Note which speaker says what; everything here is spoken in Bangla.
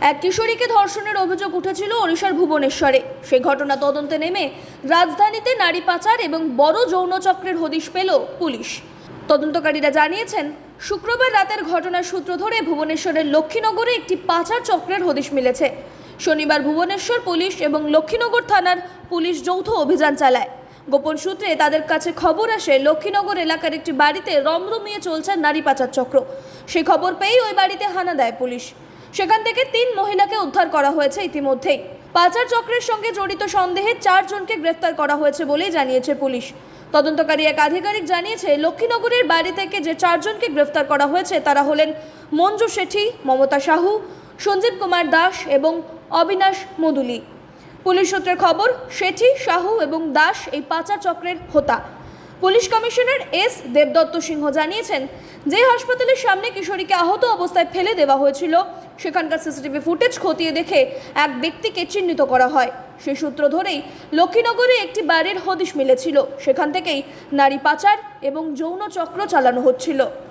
Speaker 1: এক কিশোরীকে ধর্ষণের অভিযোগ উঠেছিল ওড়িশার ভুবনেশ্বরে। সেই ঘটনা তদন্তে নেমে রাজধানীতে নারী পাচার এবং বড় যৌন চক্রের হদিশ পেল পুলিশ। তদন্তকারীরা জানিয়েছেন, শুক্রবার রাতের ঘটনার সূত্র ধরে ভুবনেশ্বরের লক্ষ্মীনগরে একটি পাচার চক্রের হদিশ মিলেছে। শনিবার ভুবনেশ্বর পুলিশ এবং লক্ষ্মীনগর থানার পুলিশ যৌথ অভিযান চালায়। গোপন সূত্রে তাদের কাছে খবর আসে লক্ষ্মীনগর এলাকার একটি বাড়িতে রমরমিয়ে চলছে নারী পাচার চক্র। সেই খবর পেয়েই ওই বাড়িতে হানা দেয় পুলিশ। সেখান থেকে 3 মহিলাকে উদ্ধার করা হয়েছে। ইতিমধ্যেই পাচার চক্রের সঙ্গে জড়িত সন্দেহে 4 জনকে গ্রেফতার করা হয়েছে বলেই জানিয়েছে পুলিশ। তদন্তকারী এক আধিকারিক জানিয়েছে, লক্ষ্মীনগরের বাড়ি থেকে যে 4 জনকে গ্রেফতার করা হয়েছে তারা হলেন মঞ্জু শেঠি, মমতা সাহু, সঞ্জীব কুমার দাস এবং অবিনাশ মদুলি। পুলিশ সূত্রের খবর, শেঠি, সাহু এবং দাস এই পাচার চক্রের হোতা। পুলিশ কমিশনার এস দেবদত্ত সিংহ জানিয়েছেন, যে হাসপাতালের সামনে কিশোরীকে আহত অবস্থায় ফেলে দেওয়া হয়েছিল সেখানকার সিসিটিভি ফুটেজ খতিয়ে দেখে এক ব্যক্তিকে চিহ্নিত করা হয়। সেই সূত্র ধরেই লক্ষ্মীনগরে একটি বাড়ির হদিশ মিলেছিল। সেখান থেকেই নারী পাচার এবং যৌন চক্র চালানো হচ্ছিল।